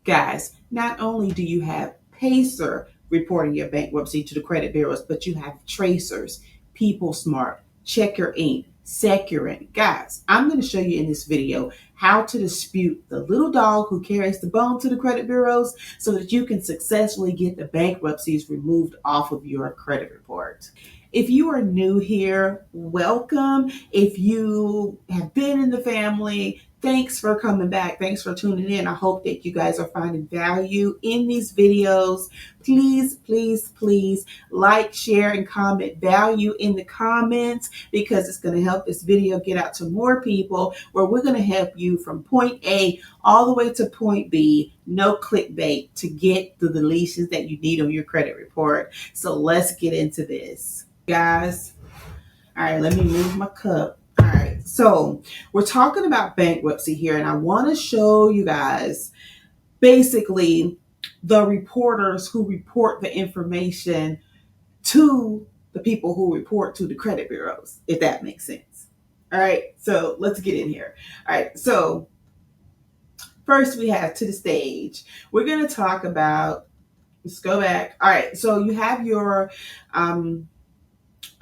Guys, not only do you have Pacer reporting your bankruptcy to the credit bureaus, but you have tracers, People Smart, Check Your Ink, Securant. Guys, I'm going to show you in this video how to dispute the little dog who carries the bone to the credit bureaus so that you can successfully get the bankruptcies removed off of your credit report. If you are new here, welcome. If you have been in the family, thanks for coming back. Thanks for tuning in. I hope that you guys are finding value in these videos. Please, please, please like, share, and comment value in the comments because it's going to help this video get out to more people where we're going to help you from point A all the way to point B, no clickbait, to get the deletions that you need on your credit report. So let's get into this. Guys, all right, let me move my cup. All right, so we're talking about bankruptcy here, and I want to show you guys basically the reporters who report the information to the people who report to the credit bureaus, if that makes sense. All right, so let's get in here. All right, so first we have to the stage. We're going to talk about, let's go back. All right, so you have your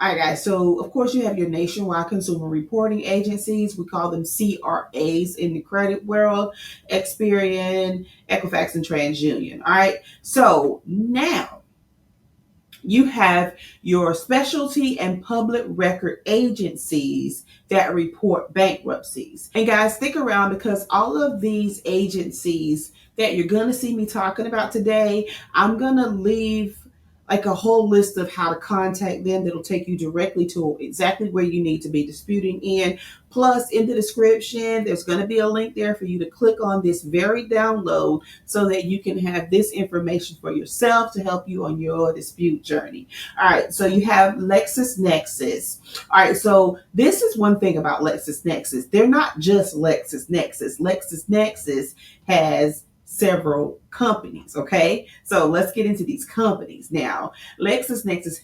all right, guys. So, of course, you have your nationwide consumer reporting agencies. We call them CRAs in the credit world: Experian, Equifax, and TransUnion. All right. So now you have your specialty and public record agencies that report bankruptcies. And guys, stick around because all of these agencies that you're going to see me talking about today, I'm going to leave like a whole list of how to contact them that'll take you directly to exactly where you need to be disputing in. Plus, in the description, there's going to be a link there for you to click on this very download so that you can have this information for yourself to help you on your dispute journey. All right, so you have LexisNexis. All right, so this is one thing about LexisNexis. They're not just LexisNexis. LexisNexis has several companies. Okay, so let's get into these companies now. LexisNexis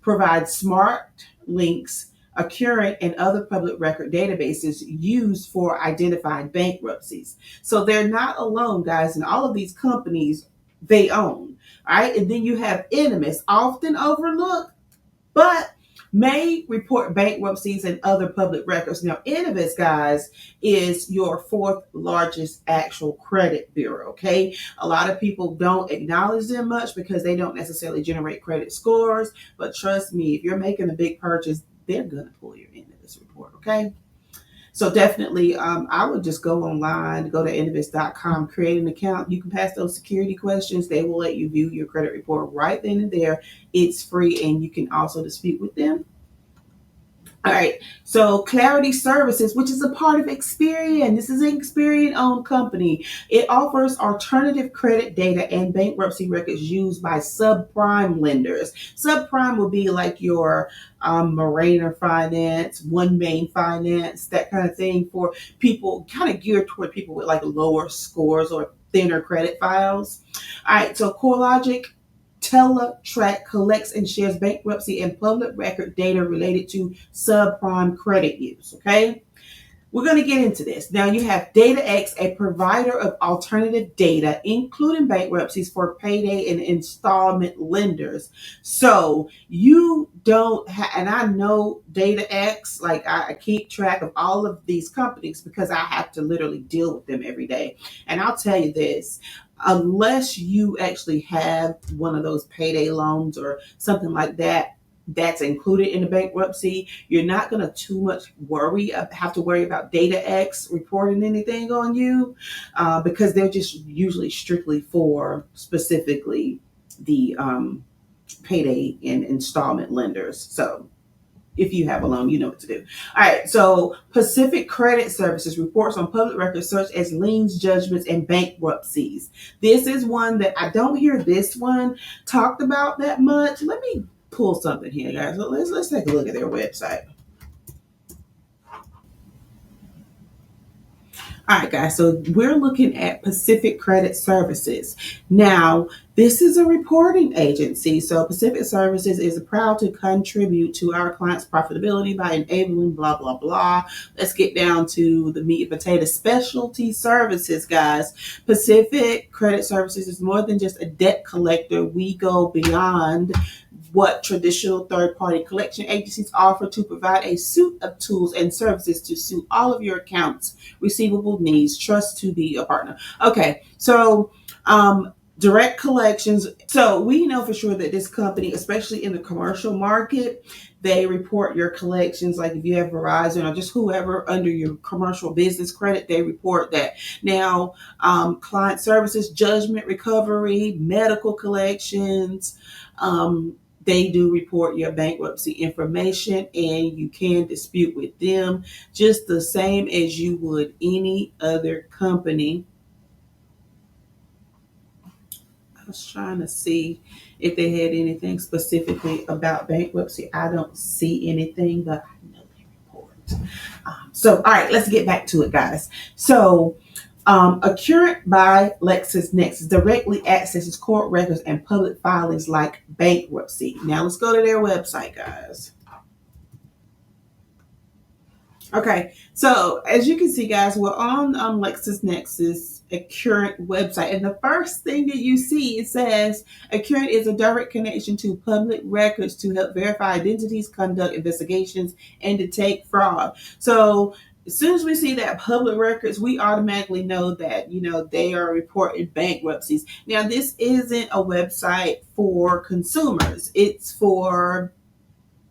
provides smart links, a current, and other public record databases used for identifying bankruptcies. So they're not alone, guys, and all of these companies they own. All right, and then you have Inimus, often overlooked, but may report bankruptcies and other public records. Now, Innovis, guys, is your fourth largest actual credit bureau, okay? A lot of people don't acknowledge them much because they don't necessarily generate credit scores, but trust me, if you're making a big purchase, they're going to pull your Innovis report, okay? So definitely, I would just go online, go to innovis.com, create an account. You can pass those security questions. They will let you view your credit report right then and there. It's free, and you can also dispute with them. All right, so Clarity Services, which is a part of Experian. This is an Experian-owned company. It offers alternative credit data and bankruptcy records used by subprime lenders. Subprime will be like your Mariner Finance, One Main Finance, that kind of thing, for people kind of geared toward people with like lower scores or thinner credit files. All right, so CoreLogic Teletrack collects and shares bankruptcy and public record data related to subprime credit use. Okay, we're going to get into this. Now you have DataX, a provider of alternative data, including bankruptcies for payday and installment lenders. So you don't have, and I know DataX, like I keep track of all of these companies because I have to literally deal with them every day. And I'll tell you this, unless you actually have one of those payday loans or something like that, that's included in the bankruptcy, you're not going to too much have to worry about DataX reporting anything on you because they're just usually strictly for specifically the payday and installment lenders. So if you have a loan, you know what to do. All right, so Pacific Credit Services reports on public records such as liens, judgments, and bankruptcies. This is one that I don't hear this one talked about that much. Let me pull something here, guys. So let's take a look at their website. All right, guys, so we're looking at Pacific Credit Services. Now, This is a reporting agency. So Pacific Services is proud to contribute to our clients' profitability by enabling blah, blah, blah. Let's get down to the meat and potato specialty services, guys. Pacific Credit Services is more than just a debt collector. We go beyond what traditional third-party collection agencies offer to provide a suite of tools and services to suit all of your accounts receivable needs. Trust to be a partner. Okay, so direct collections. So we know for sure that this company, especially in the commercial market, they report your collections. Like if you have Verizon or just whoever under your commercial business credit, they report that. Now, client services, judgment recovery, medical collections, they do report your bankruptcy information, and you can dispute with them just the same as you would any other company. I was trying to see if they had anything specifically about bankruptcy. I don't see anything, but I know they report. So, all right, let's get back to it, guys. So, Accurate by LexisNexis directly accesses court records and public filings like bankruptcy. Now, let's go to their website, guys. Okay, so as you can see, guys, we're on LexisNexis Accurate website, and the first thing that you see, it says Accurate is a direct connection to public records to help verify identities, conduct investigations, and detect fraud. So as soon as we see that public records, we automatically know that they are reporting bankruptcies. Now, this isn't a website for consumers; it's for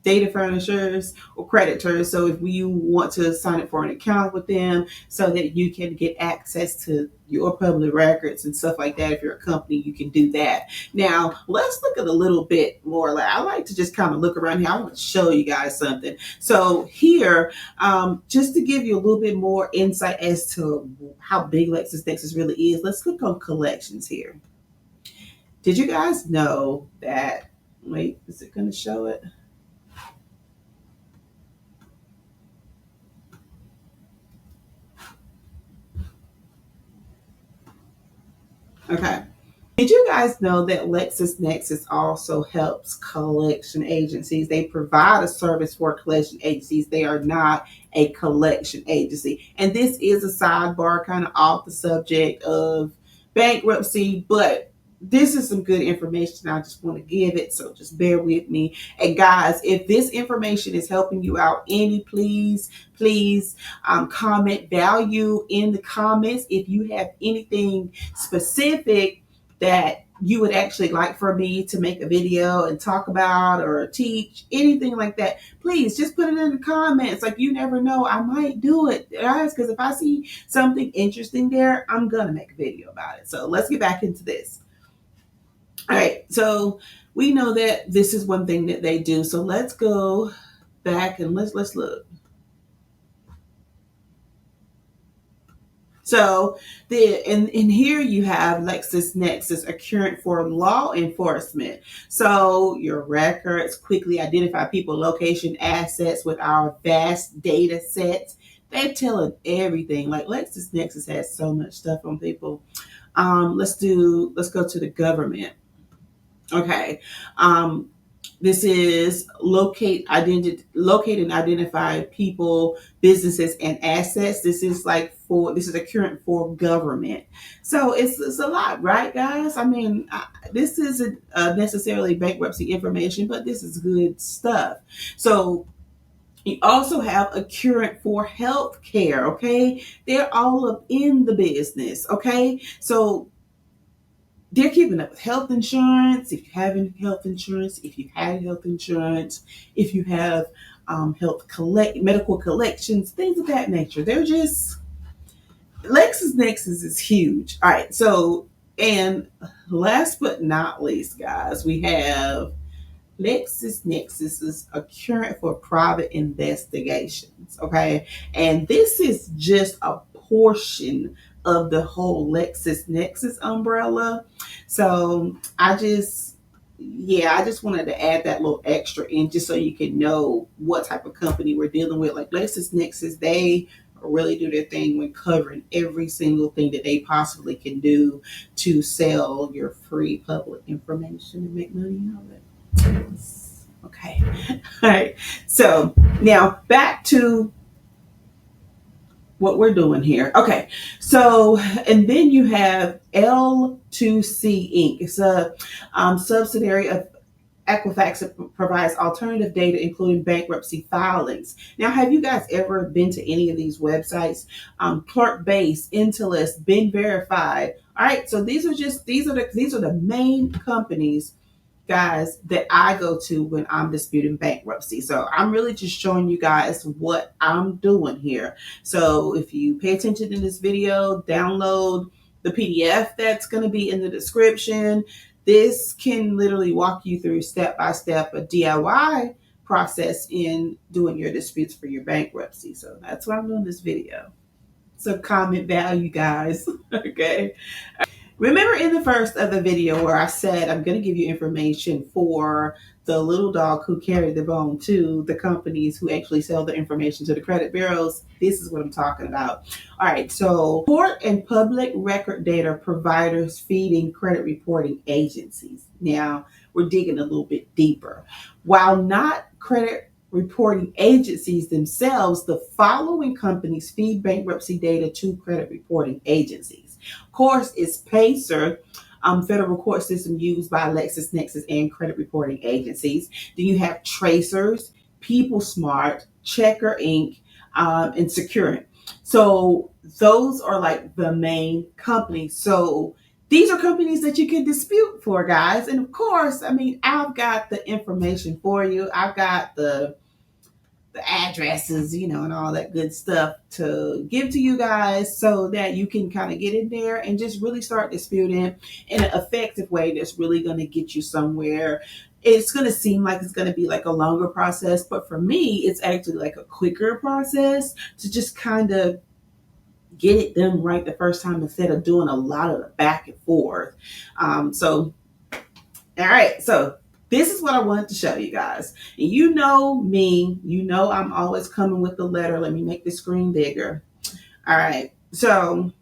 data furnishers or creditors. So if you want to sign up for an account with them so that you can get access to your public records and stuff like that, if you're a company, you can do that. Now, let's look at a little bit more. I like to just kind of look around here. I want to show you guys something. So here, just to give you a little bit more insight as to how big LexisNexis really is, let's click on collections here. Did you guys know that, wait, is it going to show it? Okay. Did you guys know that LexisNexis also helps collection agencies? They provide a service for collection agencies. They are not a collection agency. And this is a sidebar, kind of off the subject of bankruptcy, but this is some good information. I just want to give it, so just bear with me. And guys, if this information is helping you out any, please comment value in the comments. If you have anything specific that you would actually like for me to make a video and talk about or teach, anything like that, please just put it in the comments. Like, you never know, I might do it, guys, because if I see something interesting there, I'm gonna make a video about it. So let's get back into this. All right, so we know that this is one thing that they do. So let's go back and let's look. So in here you have LexisNexis, a current for law enforcement. So your records quickly identify people, location, assets with our vast data sets. They're telling everything. Like LexisNexis has so much stuff on people. Let's go to the government. Okay. This is locate and identify people, businesses, and assets. This is a current for government. So it's a lot, right, guys? I mean, this isn't necessarily bankruptcy information, but this is good stuff. So you also have a current for health care, okay? They're all up in the business, okay? So they're keeping up with health insurance. If you have any health insurance, if you had health insurance, if you have medical collections, things of that nature. They're just, LexisNexis is huge. All right. So, and last but not least, guys, we have LexisNexis is a current for private investigations. Okay. And this is just a portion of the whole LexisNexis umbrella. So I just wanted to add that little extra in just so you can know what type of company we're dealing with. Like LexisNexis, they really do their thing when covering every single thing that they possibly can do to sell your free public information and make money out of it. Okay. All right. So now back to what we're doing here. Okay. So, and then you have L2C Inc. It's a subsidiary of Equifax that provides alternative data, including bankruptcy filings. Now, have you guys ever been to any of these websites? Clerk Base, Intelist, Been Verified. All right, so these are the main companies, guys, that I go to when I'm disputing bankruptcy. So I'm really just showing you guys what I'm doing here. So if you pay attention in this video, download the PDF that's going to be in the description. This can literally walk you through step by step a DIY process in doing your disputes for your bankruptcy. So that's why I'm doing this video. So comment value, guys. Okay. Remember in the first of the video where I said I'm going to give you information for the little dog who carried the bone to the companies who actually sell the information to the credit bureaus? This is what I'm talking about. All right, so court and public record data providers feeding credit reporting agencies. Now, we're digging a little bit deeper. While not credit reporting agencies themselves, the following companies feed bankruptcy data to credit reporting agencies. Of course, it's PACER, federal court system used by LexisNexis and credit reporting agencies. Then you have Tracers, PeopleSmart, Checker Inc., and Securant. So those are like the main companies. So these are companies that you can dispute for, guys. And of course, I mean, I've got the information for you. I've got the addresses, and all that good stuff to give to you guys so that you can kind of get in there and just really start disputing in an effective way that's really going to get you somewhere. It's going to seem like it's going to be like a longer process, but for me, it's actually like a quicker process to just kind of get it done right the first time instead of doing a lot of the back and forth. All right, so this is what I wanted to show you guys. And you know me, I'm always coming with the letter. Let me make the screen bigger. All right, so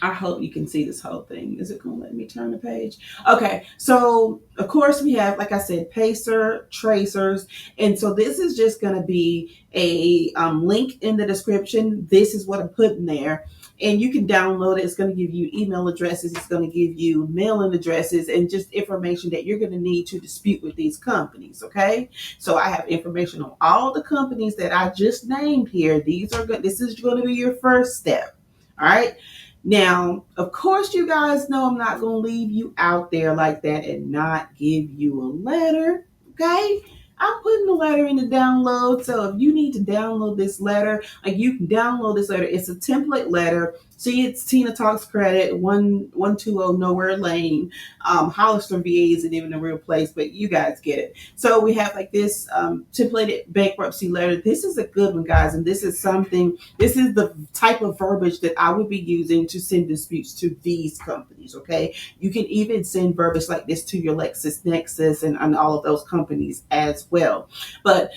I hope you can see this whole thing. Is it going to let me turn the page? Okay, so of course we have, like I said, PACER, Tracers. And so this is just going to be a link in the description. This is what I'm putting there. And you can download it. It's going to give you email addresses. It's going to give you mailing addresses and just information that you're going to need to dispute with these companies. Okay. So I have information on all the companies that I just named here. This is going to be your first step. All right. Now, of course, you guys know I'm not going to leave you out there like that and not give you a letter. Okay. I'm putting the letter in the download. So if you need to download this letter, like you can download this letter. It's a template letter. See, it's Tina Talks Credit, 120 Nowhere Lane, Hollister, VA isn't even a real place, but you guys get it. So we have like this templated bankruptcy letter. This is a good one, guys. And this is the type of verbiage that I would be using to send disputes to these companies, okay? You can even send verbiage like this to your LexisNexis and all of those companies as well. But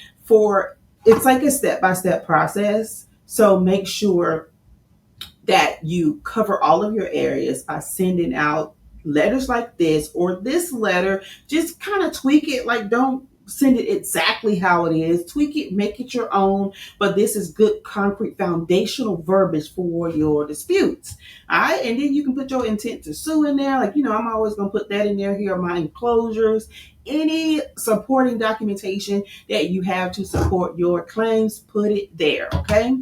it's like a step-by-step process. So make sure that you cover all of your areas by sending out letters like this or this letter. Just kind of tweak it. Like, don't send it exactly how it is. Tweak it, make it your own. But this is good, concrete, foundational verbiage for your disputes. All right. And then you can put your intent to sue in there. Like, I'm always going to put that in there. Here are my enclosures. Any supporting documentation that you have to support your claims, put it there. Okay.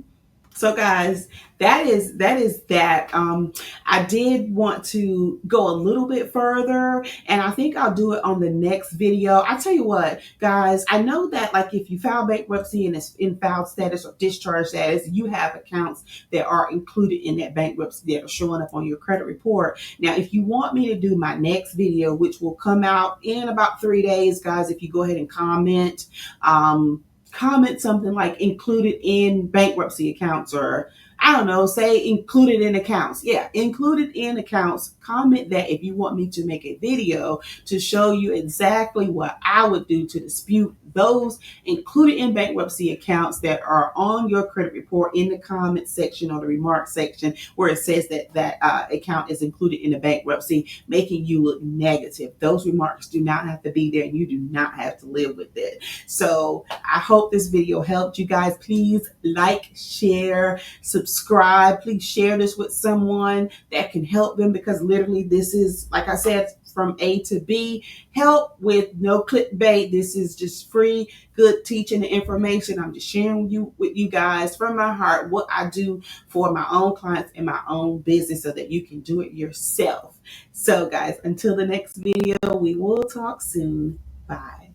So guys, that is that. I did want to go a little bit further, and I think I'll do it on the next video. I tell you what, guys, I know that like if you file bankruptcy and it's in filed status or discharge status, you have accounts that are included in that bankruptcy that are showing up on your credit report. Now, if you want me to do my next video, which will come out in about 3 days, guys, if you go ahead and comment something like included in bankruptcy accounts or I don't know, say included in accounts. Yeah, included in accounts. Comment that if you want me to make a video to show you exactly what I would do to dispute those included in bankruptcy accounts that are on your credit report in the comment section or the remark section where it says that account is included in the bankruptcy, making you look negative. Those remarks do not have to be there. You do not have to live with it. So I hope this video helped you guys. Please like, share, subscribe. Please share this with someone that can help them, because literally this is, like I said, from A to B, help with no clickbait. This is just free, good teaching and information. I'm just sharing with you guys from my heart what I do for my own clients and my own business so that you can do it yourself. So guys, until the next video, we will talk soon. Bye.